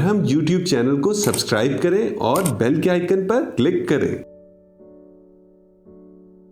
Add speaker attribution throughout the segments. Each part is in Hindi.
Speaker 1: हम YouTube चैनल को सब्सक्राइब करें और बेल के आइकन पर क्लिक करें।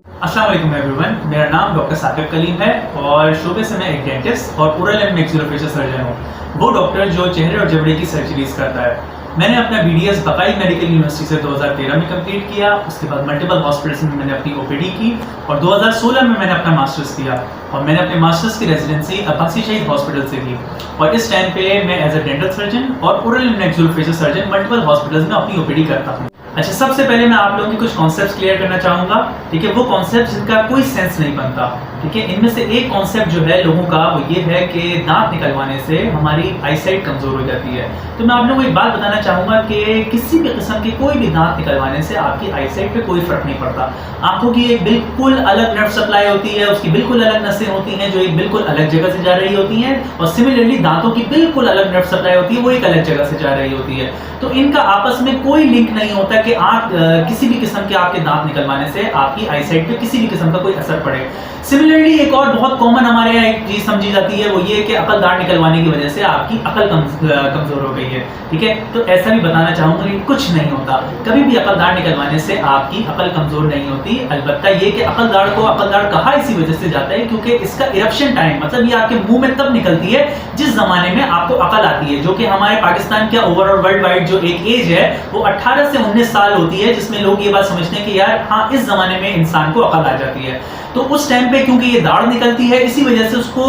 Speaker 2: अस्सलाम वालेकुम एवरीवन, मेरा नाम डॉक्टर साकिब कलीम है और शोबे से मैं एक डेंटिस्ट और ओरल एंड मैक्सिलोफेशियल सर्जन हूँ। वो डॉक्टर जो चेहरे और जबड़े की सर्जरीज करता है। मैंने अपना BDS बकाई मेडिकल यूनिवर्सिटी से 2013 में कंप्लीट किया। उसके बाद मल्टीपल हॉस्पिटल्स में मैंने अपनी OPD की और 2016 में मैंने अपना मास्टर्स किया और मैंने अपने मास्टर्स की रेजिडेंसी अब्बासी शहीद हॉस्पिटल से की। और इस टाइम पे मैं एज अ डेंटल सर्जन और oral and maxillofacial surgeon multiple hospitals में अपनी OPD करता हूँ। अच्छा, सबसे पहले मैं आप लोगों की कुछ कॉन्सेप्ट्स क्लियर करना चाहूँगा, ठीक है। वो कॉन्सेप्ट्स जिनका कोई सेंस नहीं बनता, ठीक है। इनमें से एक कॉन्सेप्ट जो है लोगों का वो ये है कि दांत निकलवाने से हमारी आईसाइट कमज़ोर हो जाती है। तो मैं आप लोगों को एक बात बताना चाहूँगा कि किसी भी किस्म के कोई भी दांत निकलवाने से आपकी आईसाइट पे कोई फ़र्क नहीं पड़ता। आंखों की एक बिल्कुल अलग नर्व सप्लाई होती है, उसकी बिल्कुल अलग नसें होती हैं जो एक बिल्कुल अलग जगह से जा रही होती हैं, और सिमिलरली दांतों की बिल्कुल अलग नर्व सप्लाई होती है, वो एक अलग जगह से जा रही होती है। तो इनका आपस में कोई लिंक नहीं होता कि आप किसी भी किस्म के आपके दांत निकलवाने से आपकी आईसाइट पे किसी भी किस्म का कोई असर पड़े। सिमिलरली एक और बहुत कॉमन हमारे यहाँ एक चीज समझी जाती है, वो ये कि अकल दांत निकलवाने की वजह से आपकी अकल कमजोर हो गई है, ठीक है। तो ऐसा भी बताना चाहूंगा कि कुछ नहीं होता, कभी भी अकल दांत निकलवाने से आपकी अकल कमजोर नहीं होती। अलबत्ता ये कि अकल दांत को अकल दांत कहा इसी वजह से जाता है क्योंकि इसका इरप्शन टाइम, मतलब ये आपके मुंह में तब निकलती है जिस जमाने में आपको अकल आती है, जो कि हमारे पाकिस्तान के ओवरऑल वर्ल्ड वाइड जो एक एज है वो 18 से 19 साल होती है, जिसमें लोग ये बात समझते हैं कि यार हाँ, इस जमाने में इंसान को अकल आ जाती है। तो उस टाइम पे क्योंकि ये दाढ़ निकलती है, इसी वजह से उसको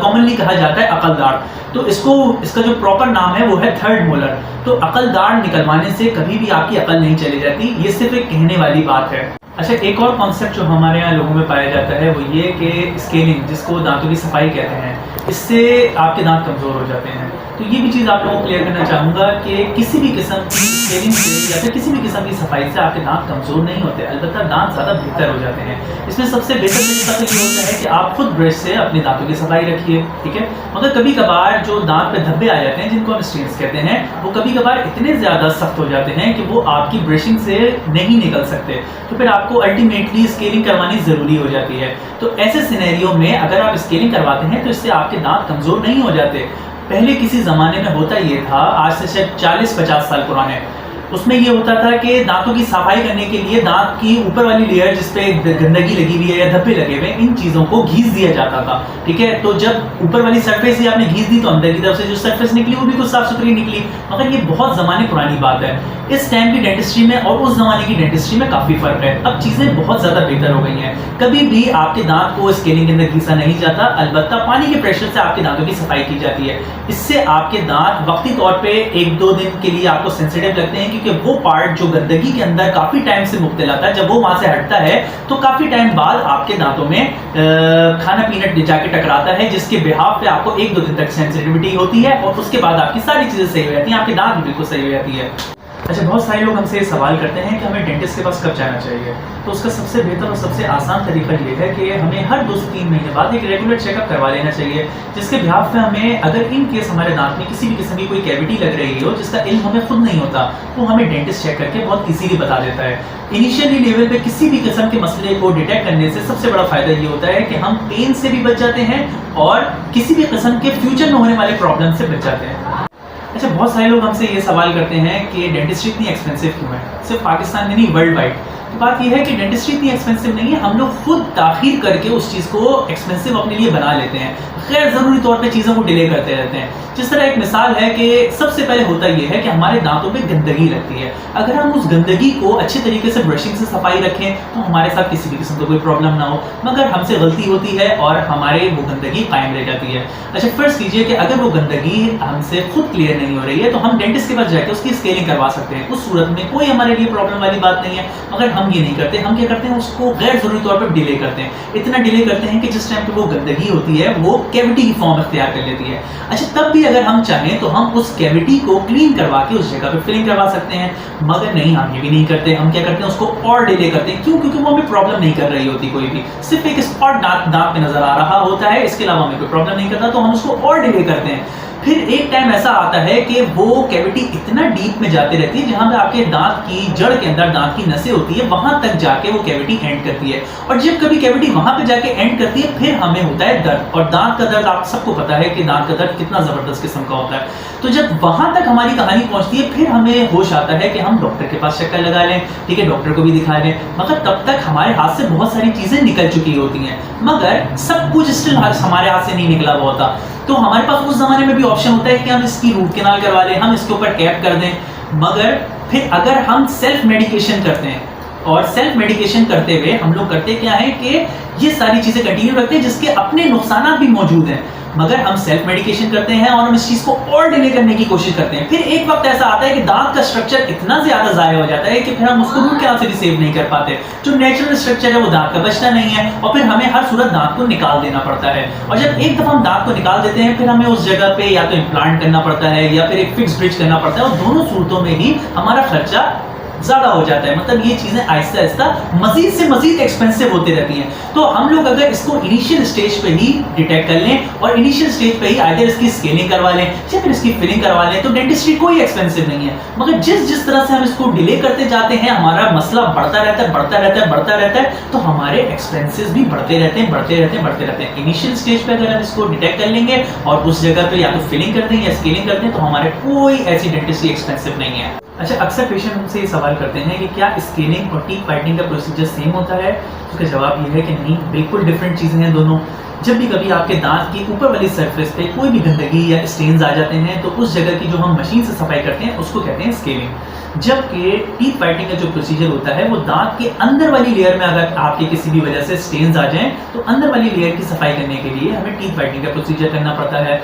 Speaker 2: कॉमनली कहा जाता है अकल दाढ़। तो इसका जो प्रॉपर नाम है वो है थर्ड मोलर। तो अकल दाढ़ निकलवाने से कभी भी आपकी अकल नहीं चली जाती, ये सिर्फ एक कहने वाली बात है। अच्छा, एक और कॉन्सेप्ट जो हमारे यहाँ लोगों में पाया जाता है वो ये कि स्केलिंग, जिसको दांतों की सफाई कहते हैं, इससे आपके दांत कमजोर हो जाते हैं। तो ये भी चीज़ आप लोगों को क्लियर करना चाहूँगा कि किसी भी किस्म की स्केलिंग से या फिर किसी भी किस्म की सफाई से आपके दांत कमजोर नहीं होते, अलबत्ता दांत ज़्यादा बेहतर हो जाते हैं। इसमें सबसे बेहतर तरीका तो ये होता है कि आप खुद ब्रश से अपने दांतों की सफाई रखिए, ठीक है। मगर कभी कभार जो दांत पे धब्बे आ जाते हैं, जिनको हम स्टेन्स कहते हैं, वो कभी कभार इतने ज़्यादा सख्त हो जाते हैं कि वो आपकी ब्रशिंग से नहीं निकल सकते, तो फिर आपको अल्टीमेटली स्केलिंग करवानी ज़रूरी हो जाती है। तो ऐसे सिनेरियो में अगर आप स्केलिंग करवाते हैं तो इससे आपके दांत कमज़ोर नहीं हो जाते। पहले किसी ज़माने में होता ये था, आज से शायद 40-50 साल पुराने, उसमें ये होता था कि दांतों की सफाई करने के लिए दांत की ऊपर वाली लेयर जिसपे गंदगी लगी हुई है या धब्बे लगे हुए, इन चीज़ों को घीस दिया जाता था, ठीक है। तो जब ऊपर वाली सरफेस ही आपने घीस दी तो अंदर की तरफ से जो सरफेस निकली वो भी कुछ साफ सुथरी निकली। मगर ये बहुत ज़माने पुरानी बात है। इस टाइम की डेंटिस्ट्री में और उस ज़माने की डेंटिस्ट्री में काफ़ी फ़र्क है। अब चीज़ें बहुत ज़्यादा बेहतर हो गई हैं। कभी भी आपके दांत को स्केलिंग के अंदर घीसा नहीं जाता, अलबत्ता पानी के प्रेशर से आपके दांतों की सफाई की जाती है। इससे आपके दांत वक्ती तौर पे 1-2 दिन के लिए आपको सेंसिटिव लगते हैं, क्योंकि वो पार्ट जो गंदगी के अंदर काफ़ी टाइम से मुब्तला था, जब वो वहाँ से हटता है तो काफ़ी टाइम बाद आपके दांतों में खाना पीना जाके टकराता है, जिसके बिहाफ पे आपको 1-2 दिन तक सेंसिटिविटी होती है और उसके बाद आपकी सारी चीज़ें सही हो जाती हैं, आपके दांत भी बिल्कुल सही हो जाती है। अच्छा, बहुत सारे लोग हमसे ये सवाल करते हैं कि हमें डेंटिस्ट के पास कब जाना चाहिए। तो उसका सबसे बेहतर और सबसे आसान तरीका ये है कि हमें हर 2 से 3 महीने बाद एक रेगुलर चेकअप करवा लेना चाहिए, जिसके बिहाफ पे हमें, अगर इन केस हमारे दांत में किसी भी किस्म की कोई कैविटी लग रही हो जिसका इल्म हमें खुद नहीं होता, तो हमें डेंटिस्ट चेक करके बहुत इजीली बता देता है। इनिशियली लेवल पे किसी भी किस्म के मसले को डिटेक्ट करने से सबसे बड़ा फायदा ये होता है कि हम पेन से भी बच जाते हैं और किसी भी किस्म के फ्यूचर में होने वाले प्रॉब्लम से बच जाते हैं। अच्छा, बहुत सारे लोग हमसे ये सवाल करते हैं कि डेंटिस्ट्री इतनी एक्सपेंसिव क्यों है, सिर्फ पाकिस्तान में नहीं वर्ल्ड वाइड। तो बात यह है कि डेंटिस्ट्री इतनी एक्सपेंसिव नहीं है, हम लोग खुद ताखीर करके उस चीज़ को एक्सपेंसिव अपने लिए बना लेते हैं, गैर ज़रूरी तौर पे चीज़ों को डिले करते रहते हैं। जिस तरह एक मिसाल है कि सबसे पहले होता यह है कि हमारे दांतों पे गंदगी लगती है। अगर हम उस गंदगी को अच्छे तरीके से ब्रशिंग से सफाई रखें तो हमारे साथ किसी भी किस्म का कोई प्रॉब्लम ना हो, मगर हमसे गलती होती है और हमारे वो गंदगी कायम रह जाती है। अच्छा, फर्ज कीजिए कि अगर वो गंदगी हमसे खुद क्लियर नहीं हो रही है तो हम डेंटिस्ट के पास जाकर उसकी स्केलिंग करवा सकते हैं। उस सूरत में कोई हमारे लिए प्रॉब्लम वाली बात नहीं है, मगर हम ये नहीं करते। हम क्या करते हैं, उसको गैर जरूरी तौर पर डिले करते हैं। इतना डिले करते हैं कि जिस टाइम पे वो गंदगी होती है वो कैविटी की फॉर्म अख्तियार कर लेती है। अच्छा, तब भी अगर हम चाहें तो हम उस कैविटी को क्लीन करवा के उस जगह पे फिलिंग करवा सकते हैं, मगर नहीं, हम ये भी नहीं करते। हम क्या करते हैं, उसको और डिले करते हैं। क्यों? क्योंकि वो हमें प्रॉब्लम नहीं कर रही होती, कोई भी सिर्फ एक स्पॉट दांत पे नजर आ रहा होता है, इसके अलावा हमें कोई प्रॉब्लम नहीं करता, तो हम उसको और डिले करते हैं। फिर एक टाइम ऐसा आता है कि वो कैविटी इतना डीप में जाती रहती है जहां पे आपके दांत की जड़ के अंदर दांत की नसें होती है, वहां तक जाके वो कैविटी एंड करती है। और जब कभी कैविटी वहां पे जाके एंड करती है, फिर हमें होता है दर्द। और दांत का दर्द आप सबको पता है कि दांत का दर्द कितना जबरदस्त किस्म का होता है। तो जब वहां तक हमारी कहानी पहुंचती है, फिर हमें होश आता है कि हम डॉक्टर के पास चक्कर लगा लें, ठीक है, डॉक्टर को भी दिखा लें, मगर तब तक हमारे हाथ से बहुत सारी चीजें निकल चुकी होती हैं, मगर सब कुछ स्टिल हमारे हाथ से नहीं निकला हुआ होता। तो हमारे पास उस जमाने में भी ऑप्शन होता है कि हम इसकी रूट कैनाल करवा लें, हम इसके ऊपर कैप कर दें। मगर फिर अगर हम सेल्फ मेडिकेशन करते हैं, और सेल्फ मेडिकेशन करते हुए हम लोग करते क्या है कि ये सारी चीजें कंटिन्यू रखते हैं जिसके अपने नुकसान भी मौजूद हैं, मगर हम सेल्फ मेडिकेशन करते हैं और हम इस चीज को और डिले करने की कोशिश करते हैं। फिर एक वक्त ऐसा आता है कि दांत का स्ट्रक्चर इतना ज्यादा जाया हो जाता है कि फिर हम उसको रूट कैनाल से भी सेव नहीं कर पाते। जो नेचुरल स्ट्रक्चर है वो दांत का बचता नहीं है, और फिर हमें हर सूरत दांत को निकाल देना पड़ता है। और जब एक दफा हम दांत को निकाल देते हैं, फिर हमें उस जगह पे या तो इम्प्लांट करना पड़ता है या फिर एक फिक्स ब्रिज करना पड़ता है, और दोनों सूरतों में ही हमारा खर्चा ज्यादा हो जाता है। मतलब ये चीजें आहिस्ता आहिस्ता मजीद से मजीद एक्सपेंसिव होती रहती हैं। तो हम लोग अगर इसको इनिशियल स्टेज पे ही डिटेक्ट कर लें और इनिशियल स्टेज पे ही आइदर इसकी स्केलिंग करवा लें या फिर इसकी फिलिंग करवा लें, तो डेंटिस्ट्री कोई एक्सपेंसिव नहीं है। मगर जिस तरह से हम इसको डिले करते जाते हैं, हमारा मसला बढ़ता रहता है, बढ़ता रहता है, बढ़ता रहता है, तो हमारे एक्सपेंसेस भी बढ़ते रहते हैं, बढ़ते रहते हैं, बढ़ते रहते हैं। इनिशियल स्टेज पे अगर हम इसको डिटेक्ट कर लेंगे और उस जगह पे या तो फिलिंग करते हैं या स्केलिंग करते हैं, तो हमारे कोई ऐसी डेंटिस्ट्री एक्सपेंसिव नहीं है। अच्छा, अक्सर पेशेंट हमसे ये सवाल करते हैं कि क्या स्केलिंग और टीथ व्हाइटनिंग का प्रोसीजर सेम होता है? उसका जवाब ये है कि नहीं, बिल्कुल डिफरेंट चीज़ें हैं दोनों। जब भी कभी आपके दांत की ऊपर वाली सरफेस पे कोई भी गंदगी या स्टेन्स आ जाते हैं, तो उस जगह की जो हम मशीन से सफाई करते हैं उसको कहते हैं स्केलिंग। जबकि टीथ व्हाइटनिंग का जो प्रोसीजर होता है वो दांत के अंदर वाली लेयर में अगर आपके किसी भी वजह से स्टेन्स आ जाएं, तो अंदर वाली लेयर की सफाई करने के लिए हमें टीथ व्हाइटनिंग का प्रोसीजर करना पड़ता है।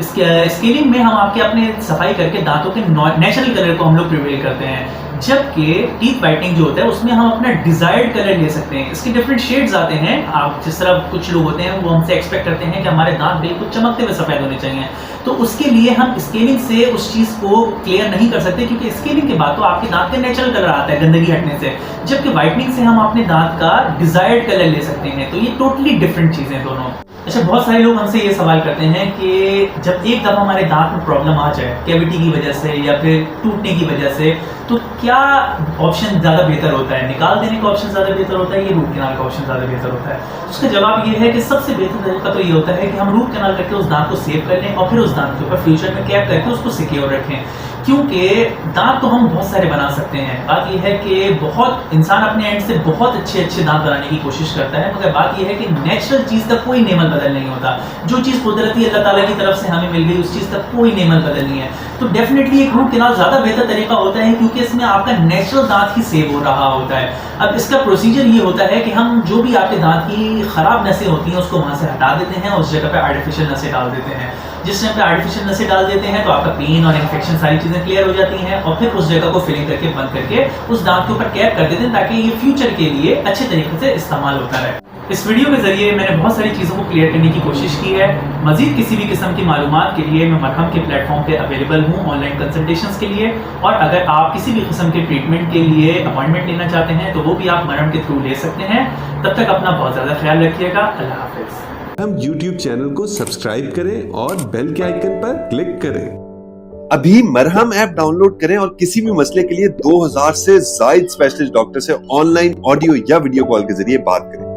Speaker 2: स्केलिंग में हम आपके अपने सफाई करके दांतों के नेचुरल कलर को हम लोग प्रिवेल करते हैं, जबकि टीथ व्हाइटनिंग जो होता है उसमें हम अपना डिजायर्ड कलर ले सकते हैं। इसके डिफरेंट शेड्स आते हैं। आप जिस तरह कुछ लोग होते हैं वो हमसे एक्सपेक्ट करते हैं कि हमारे दांत बिल्कुल चमकते हुए सफेद होने चाहिए, तो उसके लिए हम स्केलिंग से उस चीज को क्लियर नहीं कर सकते, क्योंकि स्केलिंग के बाद तो आपके दांत का नेचुरल कलर आता है गंदगी हटने से, जबकि व्हाइटनिंग से हम अपने दांत का डिजायर्ड कलर ले सकते हैं। तो ये टोटली डिफरेंट चीजें दोनों। अच्छा, बहुत सारे लोग हमसे ये सवाल करते हैं कि जब एक दफा हमारे दांत में प्रॉब्लम आ जाए कैविटी की वजह से या फिर टूटने की वजह से, तो क्या ऑप्शन ज़्यादा बेहतर होता है? निकाल देने का ऑप्शन ज़्यादा बेहतर होता है या रूट कैनाल का ऑप्शन ज़्यादा बेहतर होता है? उसका जवाब ये है कि सबसे बेहतर तरीका तो ये होता है कि हम रूट कैनाल करके उस दांत को सेव कर लें और फिर उस दांत के ऊपर फ्यूचर में कैप करके उसको सिक्योर रखें। क्योंकि दांत तो हम बहुत सारे बना सकते हैं। बात यह है कि बहुत इंसान अपने एंड से बहुत अच्छे दांत बनाने की कोशिश करता है, मगर बात यह है कि नेचुरल चीज़ का कोई नेमल बदल नहीं होता। जो चीज़ कुदरती अल्लाह ताला की तरफ से हमें मिल गई, उस चीज़ का कोई नेमल बदल नहीं है। तो डेफिनेटली एक रूट कैनाल ज़्यादा बेहतर तरीका होता है, क्योंकि इसमें आपका नेचुरल दांत ही सेव हो रहा होता है। अब इसका प्रोसीजर ये होता है कि हम जो भी आपके दांत की खराब नसें होती हैं उसको वहाँ से हटा देते हैं, उस जगह पे आर्टिफिशियल नसें डाल देते हैं। जिस टाइम पे आर्टिफिशियल नसें डाल देते हैं तो आपका पेन और इन्फेक्शन सारी चीज़ें क्लियर हो जाती हैं, और फिर उस जगह को फिलिंग करके बंद करके उस दांत के ऊपर कैप कर देते हैं, ताकि ये फ्यूचर के लिए अच्छे तरीके से इस्तेमाल होता रहे। इस वीडियो के जरिए मैंने बहुत सारी चीज़ों को क्लियर करने की कोशिश की है। मजीद किसी भी किस्म की मालूमात के लिए मैं मरहम के प्लेटफॉर्म पे अवेलेबल हूँ ऑनलाइन कंसल्टेशंस के लिए, और अगर आप किसी भी किस्म के ट्रीटमेंट के लिए अपॉइंटमेंट लेना चाहते हैं तो वो भी आप मरहम के थ्रू ले सकते हैं। तब तक अपना बहुत ज़्यादा ख्याल रखिएगा। अल्लाह हाफिज़।
Speaker 1: हम YouTube चैनल को सब्सक्राइब करें और बेल के आइकन पर क्लिक करें।
Speaker 3: अभी मरहम ऐप डाउनलोड करें और किसी भी मसले के लिए 2000 से ज्यादा स्पेशलिस्ट डॉक्टर से ऑनलाइन ऑडियो या वीडियो कॉल के जरिए बात करें।